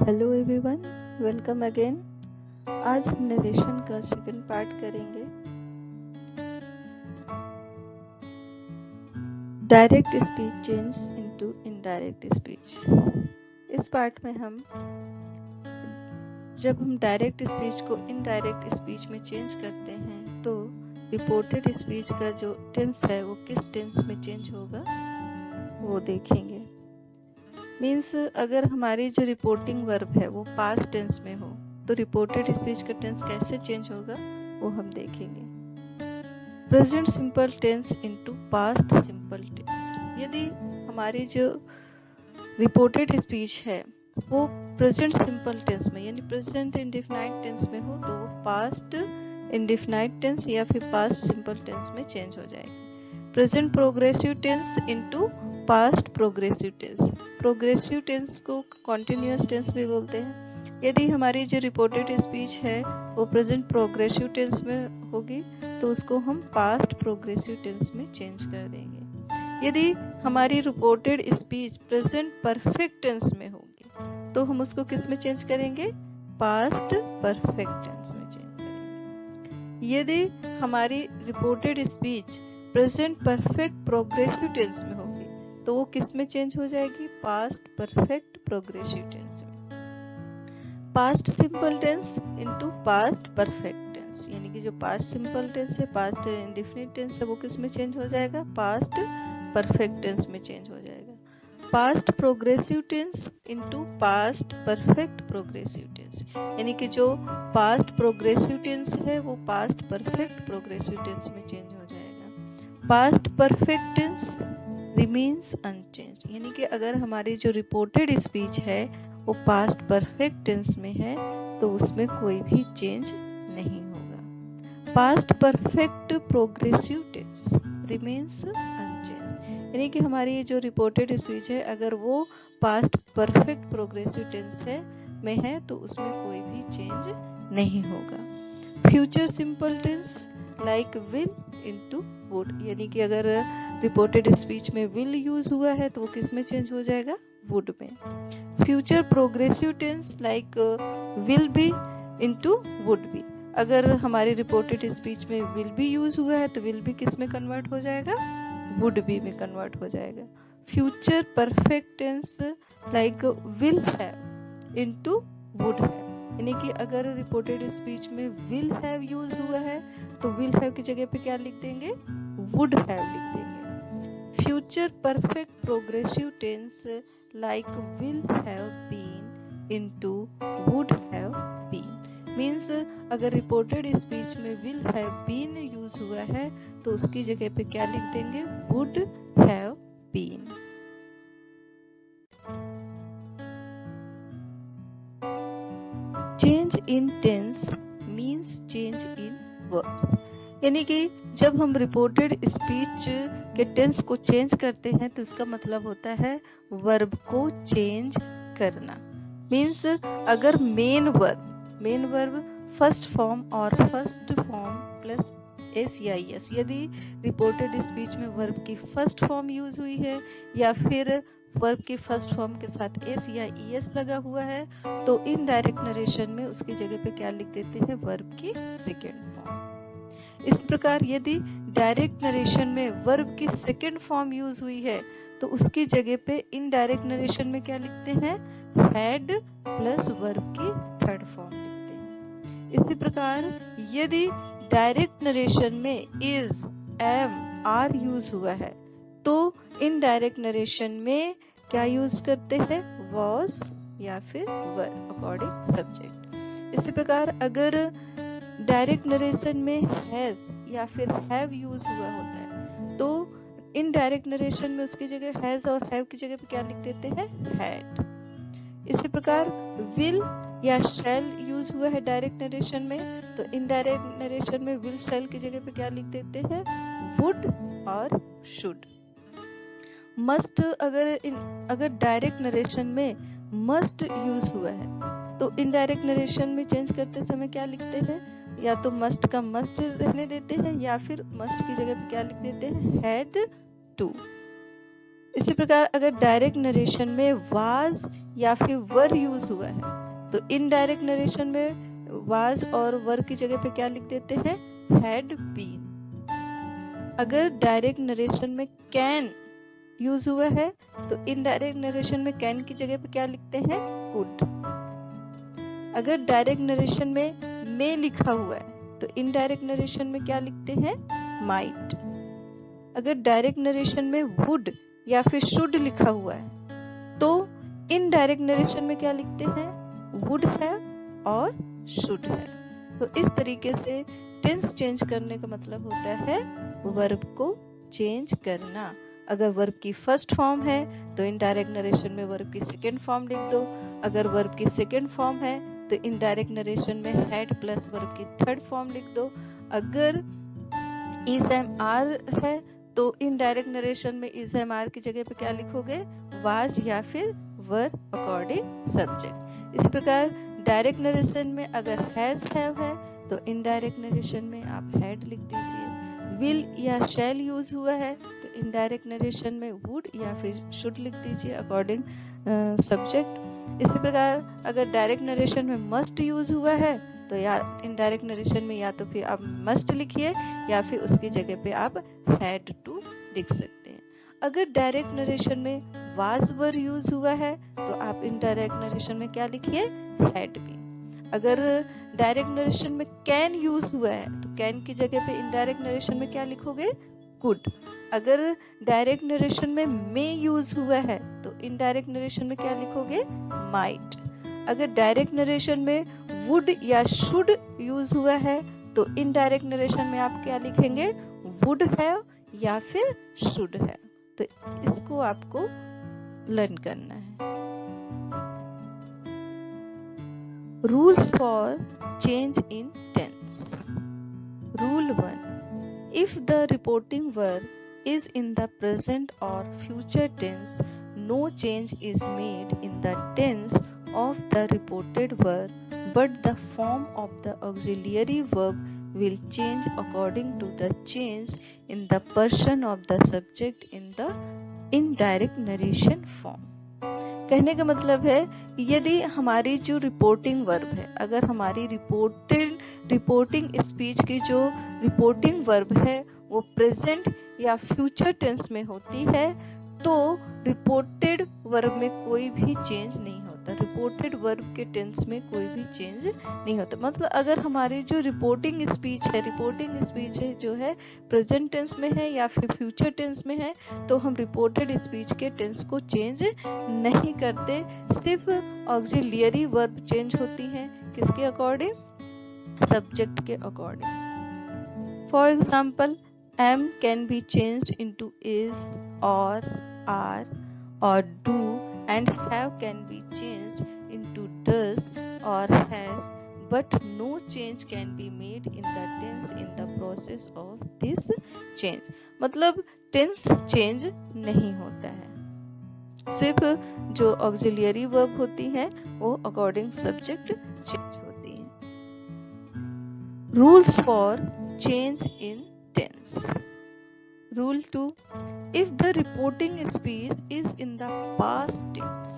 Hello everyone, welcome again. आज हम narration का सेकंड पार्ट करेंगे। Direct speech change into indirect speech. इस पार्ट में जब हम डायरेक्ट स्पीच को इनडायरेक्ट स्पीच में चेंज करते हैं तो रिपोर्टेड स्पीच का जो टेंस है वो किस टेंस में चेंज होगा वो देखेंगे। मीन्स अगर हमारी जो रिपोर्टिंग वर्ब है वो पास्ट टेंस में हो तो रिपोर्टेड स्पीच का टेंस कैसे चेंज होगा वो हम देखेंगे। Present simple tense into past simple tense. यदि हमारी जो रिपोर्टेड स्पीच है वो प्रेजेंट सिंपल टेंस में यानी प्रेजेंट इंडेफिनाइट टेंस में हो तो वो पास्ट इंडेफिनाइट टेंस या फिर पास्ट सिंपल टेंस में चेंज हो जाएगी। Present progressive tense into past progressive tense. Progressive tense को कॉन्टिन्यूअस टेंस भी बोलते हैं। यदि हमारी जो रिपोर्टेड स्पीच है वो प्रेजेंट प्रोग्रेसिव टेंस में होगी तो उसको हम पास्ट प्रोग्रेसिव टेंस में चेंज कर देंगे। यदि हमारी reported speech present perfect tense में होगी तो हम उसको किस में चेंज करेंगे? पास्ट परफेक्ट टेंस में चेंज करेंगे। यदि हमारी reported speech present perfect progressive tense में होगी तो वो किस में चेंज हो जाएगी? पास्ट परफेक्ट प्रोग्रेसिव टेंस में। Past simple tense into past perfect tense, यानी कि जो पास्ट सिंपल टेंस है, पास्ट इंडेफिनिट टेंस है, वो किस में चेंज हो जाएगा? पास्ट परफेक्ट टेंस में चेंज हो जाएगा। Past progressive tense into past perfect progressive tense, यानी कि जो पास्ट प्रोग्रेसिव टेंस है वो पास्ट परफेक्ट प्रोग्रेसिव टेंस में चेंज हो जाएगा। Past perfect tense remains unchanged, यानी कि अगर हमारी जो रिपोर्टेड स्पीच है वो पास्ट परफेक्ट टेंस में है तो उसमें कोई भी चेंज नहीं होगा। Past perfect progressive tense remains unchanged, यानी कि हमारी जो रिपोर्टेड स्पीच है अगर वो पास्ट परफेक्ट प्रोग्रेसिव टेंस में है तो उसमें कोई भी चेंज नहीं होगा। Future simple tense like will into would, यानी कि अगर रिपोर्टेड स्पीच में विल यूज हुआ है तो वो किस में चेंज हो जाएगा? वुड में। Future progressive tense like will be into would be, अगर हमारी रिपोर्टेड स्पीच में विल बी यूज हुआ है तो विल बी किस में कन्वर्ट हो जाएगा? वुड बी में कन्वर्ट हो जाएगा। Future perfect tense like will have into would have, यानी कि अगर रिपोर्टेड स्पीच में विल हैव यूज हुआ है तो विल हैव की जगह पे क्या लिख देंगे? वुड हैव लिख देंगे। Future perfect progressive tense like will have been into would have been, means अगर रिपोर्टेड स्पीच में विल हैव बीन यूज हुआ है तो उसकी जगह पे क्या लिख देंगे? Would have been. Change in tense means change in verbs, यानी कि जब हम रिपोर्टेड स्पीच के टेंस को चेंज करते हैं तो इसका मतलब होता है वर्ब को चेंज करना। मींस अगर मेन वर्ब फर्स्ट फॉर्म और फर्स्ट फॉर्म प्लस एस या एस, यदि रिपोर्टेड स्पीच में वर्ब की फर्स्ट फॉर्म यूज हुई है या फिर वर्ब की फर्स्ट फॉर्म के साथ एस या ईएस लगा हुआ है तो इनडायरेक्ट नरेशन में उसकी जगह पे क्या लिख देते हैं? वर्ब की सेकेंड फॉर्म। इस प्रकार यदि डायरेक्ट नरेशन में वर्ब की सेकेंड फॉर्म यूज हुई है तो उसकी जगह पे इनडायरेक्ट नरेशन में क्या लिखते हैं? हैड प्लस वर्ब की थर्ड फॉर्म लिखते हैं। इसी प्रकार यदि डायरेक्ट नरेशन में इज, एम, आर यूज हुआ है तो इनडायरेक्ट नरेशन में क्या यूज करते हैं? वॉज या फिर वर अकॉर्डिंग सब्जेक्ट। इसी प्रकार अगर डायरेक्ट नरेशन में हैज या फिर हैव यूज हुआ होता है तो इनडायरेक्ट नरेशन में उसकी जगह हैज और हैव की जगह पे क्या लिख देते हैं? हैड। इसी प्रकार विल या शैल यूज हुआ है डायरेक्ट नरेशन में तो इनडायरेक्ट नरेशन में विल शैल की जगह पे क्या लिख देते हैं? वुड और शुड। मस्ट अगर डायरेक्ट नरेशन में मस्ट यूज हुआ है तो इनडायरेक्ट नरेशन में चेंज करते समय क्या लिखते हैं? या तो मस्ट का मस्ट रहने देते हैं या फिर मस्ट की जगह पे क्या लिख देते हैं? Had to. इसी प्रकार अगर डायरेक्ट नरेशन में वाज या फिर वर यूज हुआ है तो इनडायरेक्ट नरेशन में वाज और वर की जगह पे क्या लिख देते हैं, हैड बीन। अगर डायरेक्ट नरेशन में कैन यूज हुआ है तो इनडायरेक्ट नरेशन में कैन की जगह पे क्या लिखते हैं, कुड। अगर डायरेक्ट नरेशन में लिखा हुआ है तो इनडायरेक्ट नरेशन में क्या लिखते हैं, माइट। अगर डायरेक्ट नरेशन में वुड या फिर शुड लिखा हुआ है तो इनडायरेक्ट नरेशन में क्या लिखते हैं, वुड हैव और शुड हैव। तो इस तरीके से टेंस चेंज करने का मतलब होता है वर्ब को चेंज करना। अगर वर्ब की फर्स्ट फॉर्म है तो इनडायरेक्ट नरेशन में वर्ब की सेकेंड फॉर्म लिख दो। अगर वर्ब की सेकेंड फॉर्म है तो इनडायरेक्ट नरेशन में हैड प्लस वर्ब की थर्ड फॉर्म लिख दो। अगर इज एम आर है तो इनडायरेक्ट नरेशन में इज एम आर की जगह पे क्या लिखोगे, वाज या फिर वर अकॉर्डिंग सब्जेक्ट। इसी प्रकार डायरेक्ट नरेशन में अगर हैज हैव है तो इनडायरेक्ट नरेशन में आप हैड लिख दीजिए। विल या शैल यूज हुआ है तो इनडायरेक्ट नरेशन में वुड या फिर शुड लिख दीजिए अकॉर्डिंग सब्जेक्ट। इसी प्रकार अगर डायरेक्ट नरेशन में मस्ट यूज हुआ है तो या इनडायरेक्ट नरेशन में या तो फिर आप मस्ट लिखिए या फिर उसकी जगह पे आप हैड टू लिख सकते हैं। अगर डायरेक्ट नरेशन में वाज वर यूज हुआ है तो आप इनडायरेक्ट नरेशन में क्या लिखिए, हैड बीन। अगर डायरेक्ट नरेशन में कैन यूज हुआ है तो कैन की जगह पे इनडायरेक्ट नरेशन में क्या लिखोगे, कुड। अगर डायरेक्ट नरेशन में यूज हुआ है तो इनडायरेक्ट नरेशन में क्या लिखोगे, माइट। अगर डायरेक्ट नरेशन में वुड या शुड यूज हुआ है तो इनडायरेक्ट नरेशन में आप क्या लिखेंगे, वुड हैव या फिर शुड हैव। तो इसको आपको लर्न करना है। Rules for change in tense. Rule 1, if the reporting verb is in the present or future tense, no change is made in the tense of the reported verb, but the form of the auxiliary verb will change according to the change in the person of the subject in the indirect narration form। कहने का मतलब है यदि हमारी जो reporting verb है, अगर हमारी रिपोर्टिंग स्पीच की जो रिपोर्टिंग वर्ब है वो प्रेजेंट या फ्यूचर टेंस में होती है तो रिपोर्टेड वर्ब में कोई भी चेंज नहीं होता। रिपोर्टेड वर्ब के टेंस में कोई भी चेंज नहीं होता। मतलब अगर हमारी जो रिपोर्टिंग स्पीच है जो है प्रेजेंट टेंस में है या फिर फ्यूचर टेंस में है तो हम रिपोर्टेड स्पीच के टेंस को चेंज नहीं करते, सिर्फ ऑक्सिलियरी वर्ब चेंज होती हैं। किसके अकॉर्डिंग, सब्जेक्ट के according. For example am can be changed into is or are or do, and have can be changed into does or has, but no change can be made in the tense in the process of this change। मतलब tense change नहीं होता है, सिर्फ जो auxiliary verb होती है वो according subject change होती है। Rules for change in tense। Rule 2, if the reporting speech is in the past tense,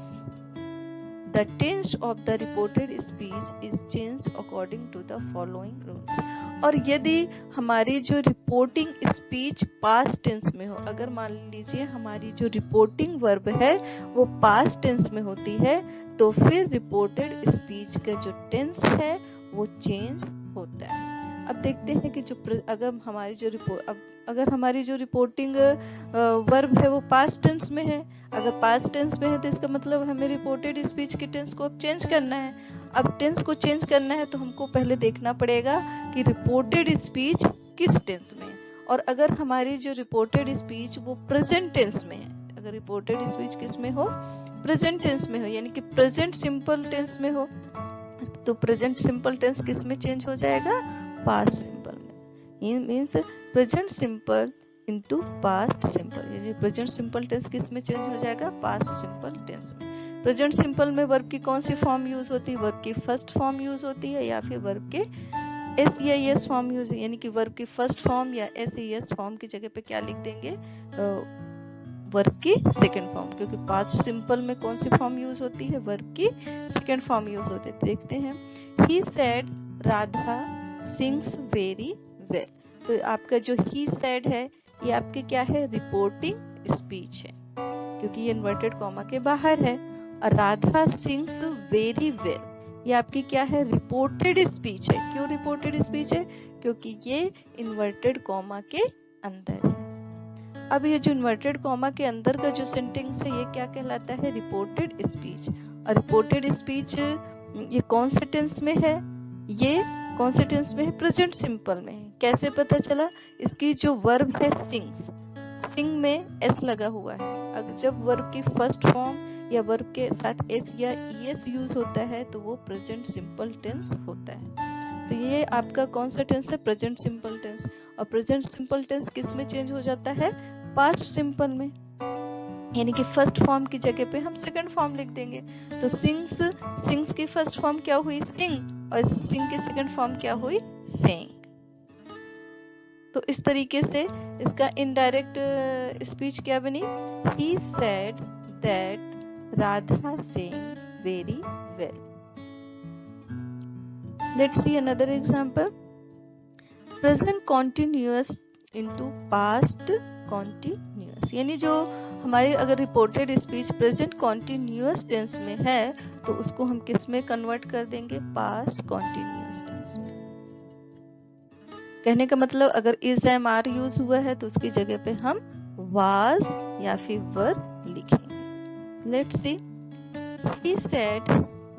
the tense of the reported speech is changed according to the following rules। और यदि हमारी जो reporting speech past tense में हो, अगर मान लीजिए हमारी जो रिपोर्टिंग वर्ब है वो पास्ट टेंस में होती है तो फिर रिपोर्टेड स्पीच का जो टेंस है वो चेंज होता है। अब देखते हैं कि अगर हमारी जो रिपोर्टिंग वर्ब है वो पास्ट टेंस में है, अगर पास्ट टेंस में है तो इसका मतलब हमें रिपोर्टेड स्पीच के टेंस को अब चेंज करना है। अब टेंस को चेंज करना है तो हमको पहले देखना पड़ेगा कि रिपोर्टेड स्पीच किस टेंस में है। और अगर हमारी जो रिपोर्टेड स्पीच वो प्रेजेंट टेंस में है, अगर रिपोर्टेड स्पीच किस में हो, प्रेजेंट टेंस में हो, यानी कि प्रेजेंट सिंपल टेंस में हो, तो प्रेजेंट सिंपल टेंस किस में चेंज हो जाएगा, पास्ट सिंपल में। Means present simple into past simple. ये प्रेजेंट सिंपल टेंस किस में चेंज हो जाएगा, पास्ट सिंपल टेंस में। प्रेजेंट सिंपल में वर्ब की कौन सी फॉर्म यूज होती है, वर्ब की फर्स्ट फॉर्म यूज होती है या फिर वर्ब के एस या एस फॉर्म यूज, यानी कि वर्ब की फर्स्ट फॉर्म या एस या एस फॉर्म की जगह पे क्या लिख देंगे, वर्ब की सेकंड फॉर्म, क्योंकि पास्ट सिंपल में कौन सी फॉर्म यूज होती है, वर्ब की सेकंड फॉर्म यूज होती है। देखते हैं, ही said Radha sings very well. तो आपका जो ही सेड है ये आपके क्या है, रिपोर्टिंग स्पीच है, क्योंकि ये इन्वर्टेड कॉमा के बाहर है। और राधा सिंग्स वेरी वेल ये आपकी क्या है, रिपोर्टेड स्पीच है। क्यों रिपोर्टेड स्पीच है, क्योंकि ये इन्वर्टेड कॉमा के अंदर है। अब ये जो इन्वर्टेड कॉमा के अंदर का जो सेंटेंस है ये क्या कहलाता है, रिपोर्टेड स्पीच। और रिपोर्टेड स्पीच ये कौन से टेंस में है, ये कौन से टेंस में है, प्रेजेंट सिंपल में है। कैसे पता चला, इसकी जो वर्ब है सिंग्स, सिंग में एस लगा हुआ है। अगर जब वर्ब की फर्स्ट फॉर्म या वर्ब के साथ एस या ईएस यूज होता है तो वो प्रेजेंट सिंपल टेंस होता है। तो ये आपका कौन सा टेंस है, प्रेजेंट सिंपल टेंस। और प्रेजेंट सिंपल टेंस किस में चेंज हो जाता है, पास्ट सिंपल में, यानी कि फर्स्ट फॉर्म की जगह पे हम सेकंड फॉर्म लिख देंगे। तो सिंग्स की फर्स्ट फॉर्म क्या हुई, सिंग, और सिंग की सेकंड फॉर्म क्या हुई, सेइंग। तो इस तरीके से इसका इनडायरेक्ट स्पीच क्या बनी, ही said that Radha sang very well. Let's see another example. Present continuous into past continuous, यानी जो हमारी अगर reported speech present continuous tense में है तो उसको हम किस में कन्वर्ट कर देंगे, पास्ट कॉन्टिन्यूअस टेंस में। कहने का मतलब अगर इज एम आर यूज हुआ है तो उसकी जगह पे हम वाज या फिर वर लिखेंगे। Let's see, he said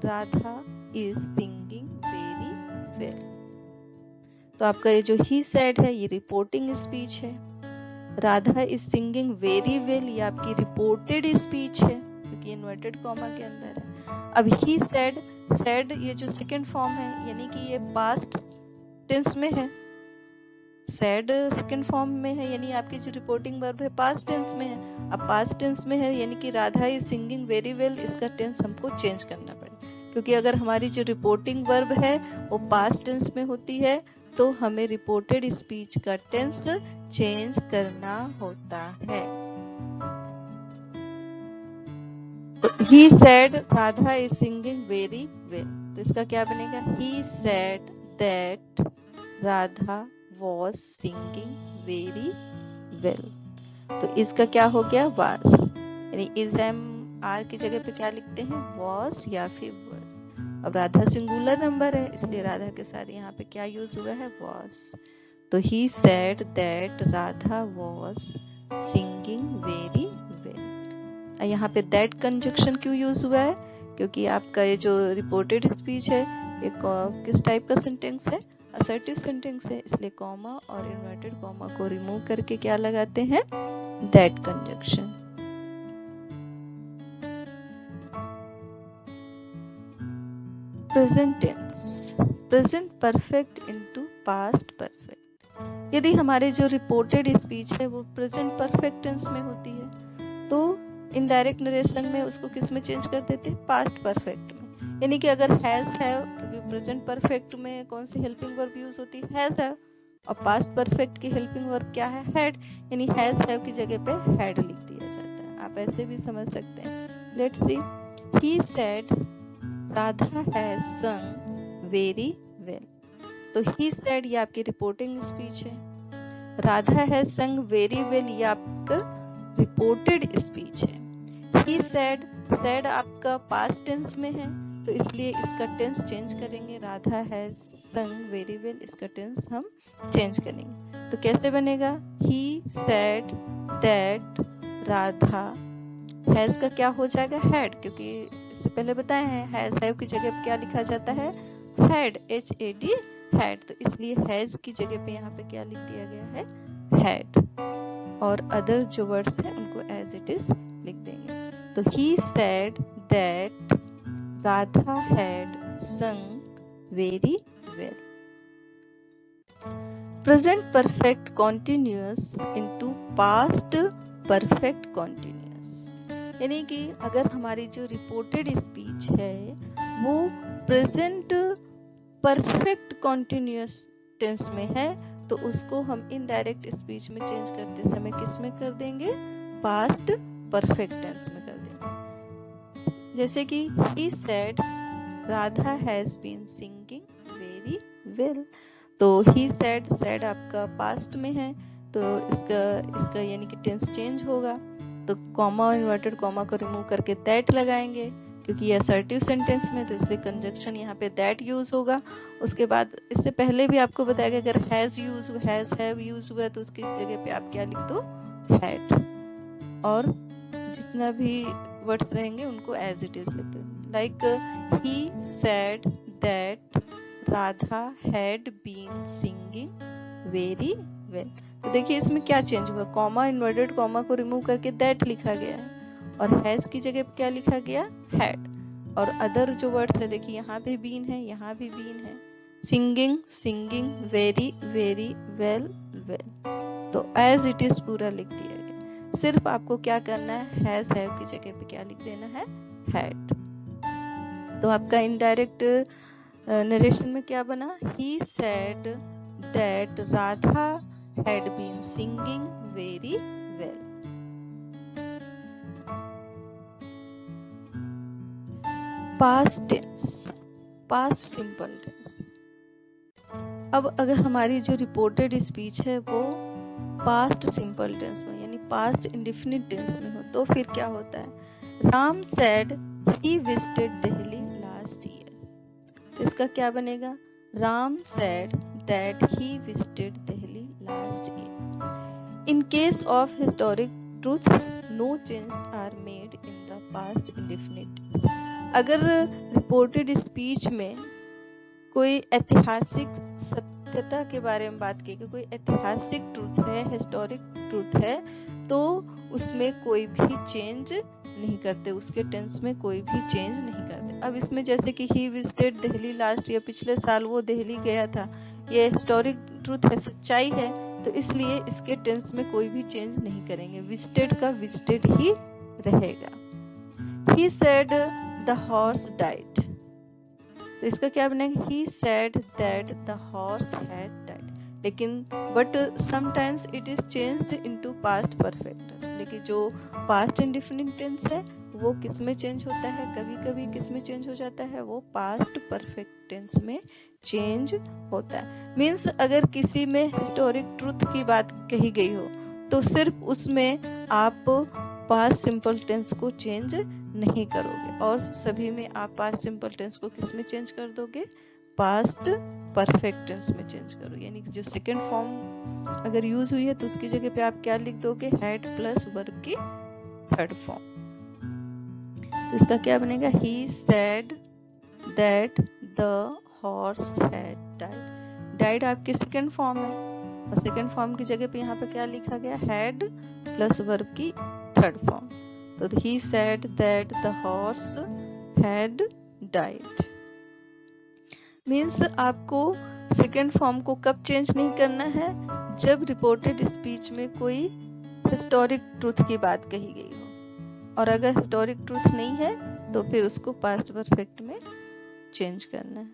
Radha is singing very well. तो आपका ये जो ही सेड है ये रिपोर्टिंग स्पीच है। Radha is singing very well ये आपकी रिपोर्टेड स्पीच है, क्योंकि इन्वर्टेड कॉमा के अंदर है। अब ही सेड ये जो सेकंड फॉर्म है यानी कि ये पास्ट टेंस में है, सेड सेकंड फॉर्म में है, यानी आपकी जो रिपोर्टिंग वर्ब है पास्ट टेंस में है। अब पास्ट टेंस में है यानी कि Radha is singing very well, इसका टेंस हमको चेंज करना पड़ेगा, क्योंकि अगर हमारी जो रिपोर्टिंग वर्ब है वो पास्ट टेंस में होती है तो हमें रिपोर्टेड स्पीच का टेंस चेंज करना होता है। He said Radha is singing very well, तो इसका क्या बनेगा, he said that Radha was singing very well। तो इसका क्या हो गया, was, यानी is am are की जगह पे क्या लिखते हैं, was या फिर were। अब राधा सिंगुलर नंबर है इसलिए राधा के साथ यहाँ पे क्या यूज हुआ है, was। तो he said that Radha was singing very well। यहाँ पे that कंजक्शन क्यों यूज हुआ है, क्योंकि आपका ये जो रिपोर्टेड स्पीच है ये किस टाइप का सेंटेंस है, असर्टिव सेंटेंस है, इसलिए कॉमा और इन्वर्टेड कॉमा को रिमूव करके क्या लगाते हैं, that conjunction. Present tense, present perfect into past perfect. यदि हमारे जो रिपोर्टेड स्पीच है वो प्रेजेंट परफेक्ट टेंस में होती है तो इनडायरेक्ट नरेशन में उसको किस में चेंज कर देते हैं, पास्ट परफेक्ट में। यानी कि अगर हैज है, प्रेजेंट परफेक्ट में कौन सी हेल्पिंग वर्ब यूज होती है, हैज है, और पास्ट परफेक्ट की हेल्पिंग वर्ब क्या है, हैड, यानी हैज हैव की जगह पे हैड लिख दिया जाता है। आप ऐसे भी समझ सकते हैं। Let's see, he said Radha has sung very well. तो ही सेड ये आपकी रिपोर्टिंग स्पीच है, Radha has sung very well ये आपका रिपोर्टेड स्पीच है। ही सेड आपका पास्ट टेंस में है तो इसलिए इसका टेंस चेंज करेंगे, Radha has sung very well इसका टेंस हम चेंज करेंगे। तो कैसे बनेगा, he said that Radha, has का क्या हो जाएगा, हैड, क्योंकि इससे पहले बताए हैं हैज हैव की जगह पे क्या लिखा जाता है, हैड, HAD, हैड। तो इसलिए हैज की जगह पे यहाँ पे क्या लिख दिया गया है, हैड, और अदर जो वर्ड्स हैं उनको एज इट इज लिख देंगे। तो he said that Radha had sung very well। Present perfect continuous into past perfect continuous, यानी कि अगर हमारी जो रिपोर्टेड स्पीच है वो प्रेजेंट परफेक्ट कॉन्टिन्यूअस टेंस में है तो उसको हम इनडायरेक्ट स्पीच में चेंज करते समय किस में कर देंगे, पास्ट परफेक्ट टेंस में कर देंगे। जैसे कि he said Radha has been singing very well। तो he said आपका पास्ट में है, तो इसका यानी कि टेंस चेंज होगा। तो कॉमा, इन्वर्टेड कॉमा को रिमूव करके that लगाएंगे, क्योंकि ये असर्टिव सेंटेंस में, तो इसलिए कंजक्शन यहाँ पे that यूज होगा। उसके बाद इससे पहले भी आपको बताया गया, अगर has use, has have use हुआ तो उसकी जगह पे आप क्या लिख दो, had। और जितना भी वर्ड्स रहेंगे उनको as it is लिख दो। Like he said that Radha had been singing very well। तो देखिए इसमें क्या चेंज हुआ, कॉमा, इन्वर्टेड कॉमा को रिमूव करके that लिखा गया है, और हैज की जगह पे क्या लिखा गया, हैड। और अदर जो वर्ड्स है, देखिए यहाँ पे बीन है, यहाँ भी बीन है। Singing, singing, very, very, well, well. तो एज इट इज पूरा लिख दिया गया। सिर्फ आपको क्या करना है, हैज, हैव की जगह पे क्या लिख देना है, हैड। तो आपका इनडायरेक्ट नरेशन में क्या बना, he said that Radha had been singing very well. Past tense, past simple tense. अब अगर हमारी जो रिपोर्टेड स्पीच है वो पास्ट सिंपल टेंस में यानी पास्ट इंडेफिनिट टेंस में हो, तो फिर क्या होता है, Ram said he visited Delhi last year. इसका क्या बनेगा, Ram said that he visited Delhi last year. In case of historic truth no change are made in the past indefinite tense. अगर रिपोर्टेड स्पीच में कोई ऐतिहासिक सत्यता के बारे में बात की, कोई ऐतिहासिक ट्रूथ है, हिस्टोरिक ट्रूथ है, तो उसमें कोई भी चेंज नहीं करते, उसके टेंस में कोई भी चेंज नहीं करते। अब इसमें जैसे कि ही विजिटेड दिल्ली लास्ट ईयर, पिछले साल वो दिल्ली गया था, ये हिस्टोरिक ट्रूथ है, सच्चाई है, तो इसलिए इसके टेंस में कोई भी चेंज नहीं करेंगे, विजिटेड का विजिटेड ही रहेगा। He said the horse died। तो इसका क्या बनेगा, he said that the horse had died। लेकिन but sometimes it is changed into past perfect tense। लेकिन जो past indefinite tense है वो किस में चेंज होता है, कभी कभी किस में चेंज हो जाता है, वो past perfect tense में चेंज होता है। मीन्स अगर किसी में हिस्टोरिक ट्रूथ की बात कही गई हो तो सिर्फ उसमें आप पास्ट सिंपल टेंस को चेंज नहीं करोगे, और सभी में आप पास्ट सिंपल टेंस को किस में चेंज कर दोगे, पास्ट परफेक्ट टेंस में चेंज करो। यानी कि जो सेकंड फॉर्म अगर यूज हुई है तो उसकी जगह पे आप क्या लिख दोगे, हैड प्लस वर्ब की थर्ड फॉर्म। तो इसका क्या बनेगा, he said that the horse had died. Died आपकी सेकंड फॉर्म है, और सेकंड फॉर्म की जगह पे यहाँ पे क्या लिखा गया, हैड प्लस वर्ब की थर्ड फॉर्म। तो he said that the horse had died। Means आपको सेकेंड फॉर्म को कब चेंज नहीं करना है, जब रिपोर्टेड स्पीच में कोई हिस्टोरिक ट्रूथ की बात कही गई हो, और अगर हिस्टोरिक ट्रूथ नहीं है तो फिर उसको पास्ट परफेक्ट में चेंज करना है।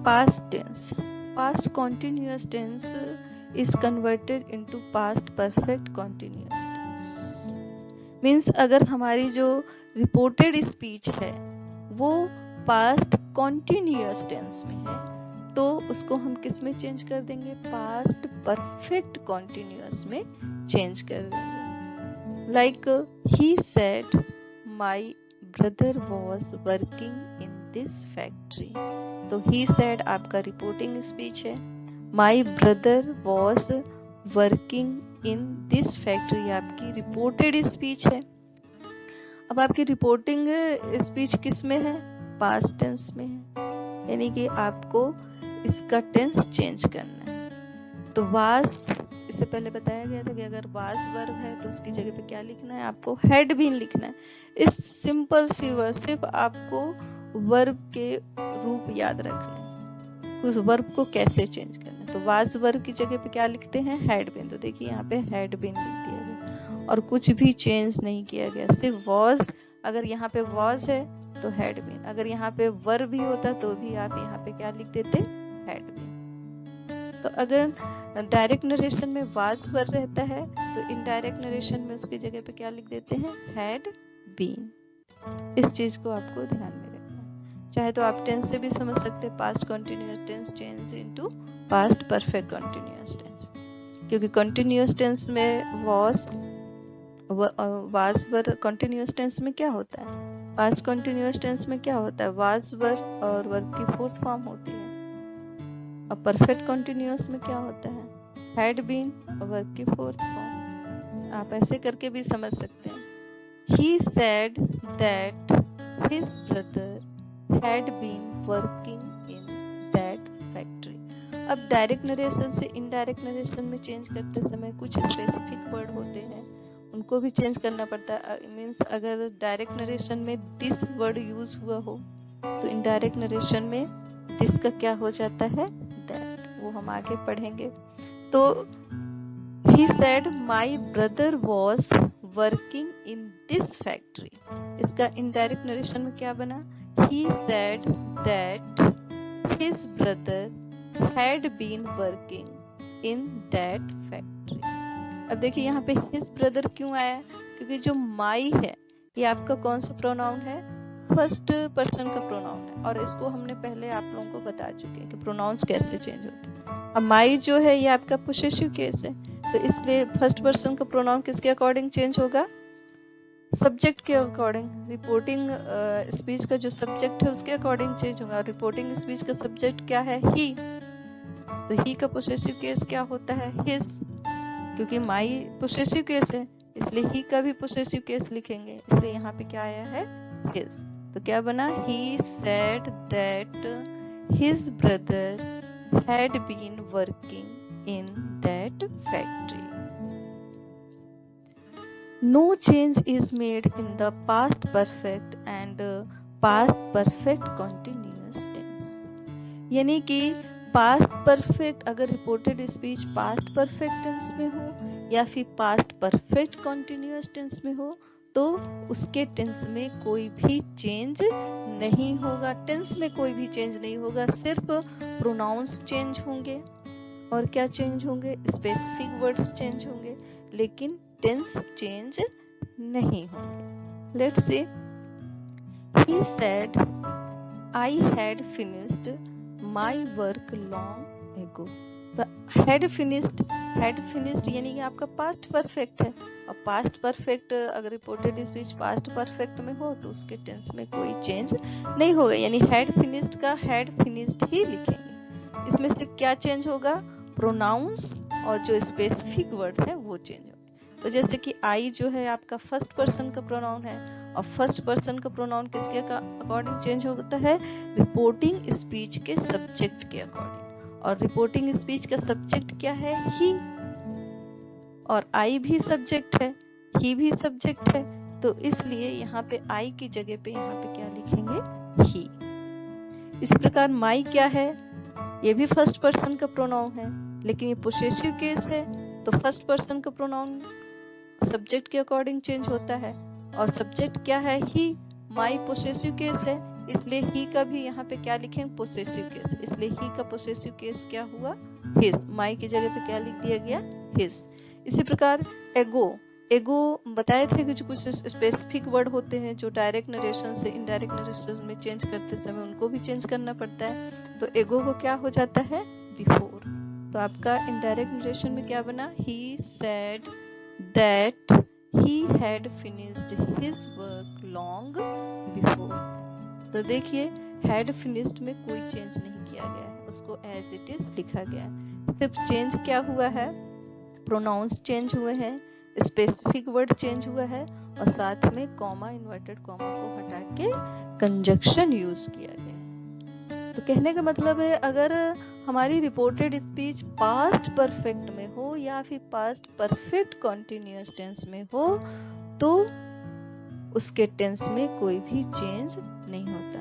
Past tense, past continuous tense is converted into past perfect continuous tense। Means अगर हमारी जो रिपोर्टेड स्पीच है वो पास्ट कॉन्टिन्यूअस टेंस में है तो उसको हम किस में चेंज कर देंगे, पास्ट परफेक्ट कॉन्टिन्यूअस में चेंज कर देंगे। Like he said my brother was working in this factory. तो ही सेड आपका रिपोर्टिंग स्पीच है, my brother was working in this factory आपकी रिपोर्टेड स्पीच है। अब आपकी रिपोर्टिंग स्पीच किस में है, पास्ट टेंस में है, यानी कि आपको इसका टेंस चेंज करना है। तो वाज, इससे पहले बताया गया था कि अगर वाज वर्ब है तो उसकी जगह पे क्या लिखना है, आपको हैड बीन लिखना है। इस सिंपल सी वर्ब, सिर्फ आपको वर्ब के रूप याद रखना है, उस वर्ब को कैसे चेंज करना है। तो वाज वर्ब की जगह पे क्या लिखते हैं, हैड बीन। तो देखिए यहाँ पे हैड बीन लिख दिया गया और कुछ भी चेंज नहीं किया गया, सिर्फ वॉज। अगर यहाँ पे वॉज है तो हैड बीन, अगर यहाँ पे वर्ब भी होता तो भी आप यहाँ पे क्या लिख देते, हैड बीन। तो अगर डायरेक्ट नरेशन में वाज वर रहता है तो इनडायरेक्ट नरेशन में उसकी जगह पे क्या लिख देते हैं, हैड बीन। इस चीज को आपको ध्यान में रखना। चाहे तो आप टेंस से भी समझ सकते हैं, past continuous tense change into past perfect continuous tense, क्योंकि कंटिन्यूअस टेंस में वाज वर, कंटिन्यूअस टेंस में क्या होता है, पास्ट कंटिन्यूअस टेंस में क्या होता है, वाज वर और वर्ब की फोर्थ फॉर्म होती है। अब परफेक्ट कंटिन्यूअस में क्या होता है, हैड बीन और वर्ब की फोर्थ फॉर्म। आप ऐसे करके भी समझ सकते हैं, he said that his brother had been working in that factory। अब डायरेक्ट नरेशन से इनडायरेक्ट नरेशन में चेंज करते समय कुछ स्पेसिफिक वर्ड होते हैं, उनको भी चेंज करना पड़ता है। मीन्स अगर डायरेक्ट नरेशन में दिस वर्ड यूज हुआ हो तो इनडायरेक्ट नरेशन में दिस का क्या हो जाता है, दैट। वो हम आगे पढ़ेंगे। तो he said my brother was working in this factory, इसका इनडायरेक्ट नरेशन में क्या बना, he said that his brother had been working in that factory। अब देखिए यहाँ पे his brother क्यों आया, क्योंकि जो my है ये आपका कौन सा प्रोनाउन है, फर्स्ट पर्सन का प्रोनाउन है, और इसको हमने पहले आप लोगों को बता चुके हैं कि प्रोनाउंस कैसे चेंज होते हैं। अब my जो है ये आपका पोसेसिव केस है, तो इसलिए फर्स्ट पर्सन का प्रोनाउन किसके अकॉर्डिंग चेंज होगा, सब्जेक्ट के अकॉर्डिंग। रिपोर्टिंग स्पीच का जो सब्जेक्ट है उसके अकॉर्डिंग चेंज होगा। रिपोर्टिंग स्पीच का सब्जेक्ट क्या है, ही, तो ही का पोसेसिव केस क्या होता है, हिज, क्योंकि माई पोसेसिव केस है इसलिए ही का भी पोसेसिव केस लिखेंगे, इसलिए यहाँ पे क्या आया है, हिज। तो क्या बना, he said that his brother had been working in that factory। No change is made in the past perfect and past perfect continuous tense। यानी कि पास्ट परफेक्ट अगर reported speech past perfect tense में हो या फिर past perfect continuous tense में हो तो उसके टेंस में कोई भी चेंज नहीं होगा। टेंस में कोई भी चेंज नहीं होगा, सिर्फ प्रोनाउंस चेंज होंगे और क्या चेंज होंगे, स्पेसिफिक वर्ड्स चेंज होंगे, लेकिन टेंस चेंज नहीं होंगे। Let's say, he said I had finished my work long ago। तो had finished यानी कि आपका पास्ट परफेक्ट है, और पास्ट परफेक्ट अगर रिपोर्टेड स्पीच पास्ट परफेक्ट में हो तो उसके टेंस में कोई चेंज नहीं होगा, यानी had finished का had finished ही लिखेंगे। इसमें सिर्फ क्या चेंज होगा, प्रोनाउंस और जो स्पेसिफिक वर्ड है वो चेंज होंगे। तो जैसे कि आई जो है आपका फर्स्ट पर्सन का प्रोनाउन है, और फर्स्ट पर्सन का प्रोनाउन किसके अकॉर्डिंग चेंज होता है, रिपोर्टिंग स्पीच के सब्जेक्ट के अकॉर्डिंग, और रिपोर्टिंग स्पीच का सब्जेक्ट क्या है, ही, और आई भी सब्जेक्ट है, ही भी सब्जेक्ट है, तो इसलिए यहाँ पे आई की जगह पे यहाँ पे क्या लिखेंगे, ही। इस प्रकार माई क्या है, ये भी फर्स्ट पर्सन का प्रोनाउन है, लेकिन ये पोसेसिव केस है, तो फर्स्ट पर्सन का प्रोनाउन सब्जेक्ट के अकॉर्डिंग चेंज होता है, और सब्जेक्ट क्या है, ही, माई पोसेसिव केस है, इसलिए ही का भी यहाँ पे क्या लिखेंगे, पोसेसिव केस, इसलिए ही का पोसेसिव केस क्या हुआ, हिज। माई की जगह पे क्या लिख दिया गया, हिज। इसी प्रकार एगो बताए थे कि जो कुछ स्पेसिफिक वर्ड होते हैं जो डायरेक्ट नरेशन से इनडायरेक्ट नरेशन में चेंज करते समय उनको भी चेंज करना पड़ता है। तो एगो को क्या हो जाता है, बिफोर। तो आपका इनडायरेक्ट नरेशन में क्या बना, he said that he had finished his work long before। तो देखिए had finished में कोई चेंज नहीं किया गया है, उसको as it is लिखा गया है। सिर्फ चेंज क्या हुआ है, प्रोनाउंस चेंज हुए हैं, स्पेसिफिक वर्ड चेंज हुआ है, और साथ में कॉमा, इन्वर्टेड कॉमा को हटा के कंजक्शन यूज किया गया है। तो कहने का मतलब है अगर हमारी रिपोर्टेड स्पीच पास्ट परफेक्ट में हो या फिर पास्ट परफेक्ट कॉन्टिन्यूअस टेंस में हो तो उसके टेंस में कोई भी चेंज नहीं होता।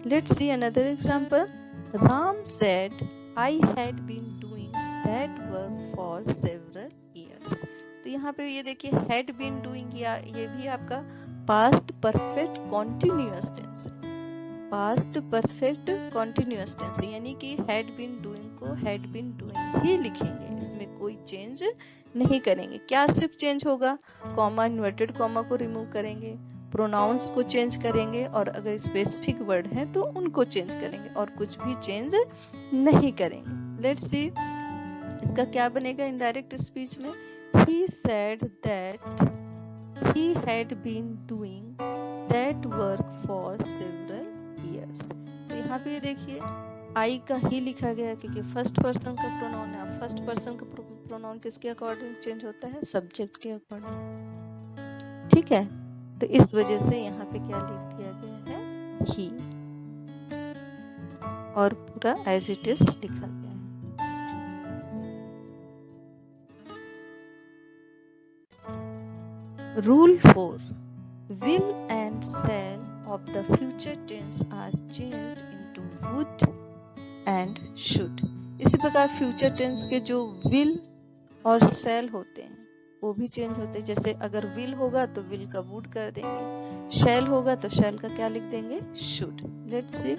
Let's see another example. Ram said I had been doing that work for several years. तो यहाँ पे ये देखिए हैड बीन डूइंग, ये भी आपका पास्ट परफेक्ट कॉन्टिन्यूअस टेंस है, पास्ट परफेक्ट कॉन्टिन्यूअस टेंस है, यानी कि हैड बीन डूइंग को हैड बीन डूइंग ही लिखेंगे, इसमें कोई चेंज नहीं करेंगे। क्या सिर्फ चेंज होगा, कॉमा इन्वर्टेड कॉमा को रिमूव करेंगे, प्रोनाउंस को चेंज करेंगे, और अगर स्पेसिफिक वर्ड है तो उनको चेंज करेंगे, और कुछ भी चेंज नहीं करेंगे। लेट्स सी इसका क्या बनेगा इनडायरेक्ट स्पीच में। ही said that he had been doing that work for several years। तो यहाँ पे देखिए I का ही लिखा गया क्योंकि फर्स्ट पर्सन का प्रोनाउन है। फर्स्ट पर्सन का प्रोनाउन किसके अकॉर्डिंग चेंज होता है, सब्जेक्ट के अकॉर्डिंग, ठीक है। तो इस वजह से यहाँ पे क्या लिख दिया गया है, ही, और पूरा एज इट इज लिखा गया है। Rule 4. Will and shall of the future tense are changed into would and should। इसी प्रकार फ्यूचर टेंस के जो will और shall होते हैं वो भी चेंज होते हैं। जैसे अगर will होगा तो will का would कर देंगे, shall होगा तो shall का क्या लिख देंगे, should। Let's see.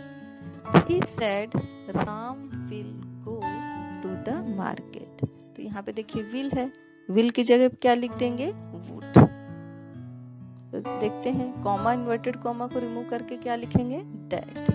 He said Ram will go to the market। तो यहाँ पे देखिए will है, will की जगह क्या लिख देंगे, would। देखते हैं कॉमा इन्वर्टेड कॉमा को रिमूव करके क्या लिखेंगे, दैट।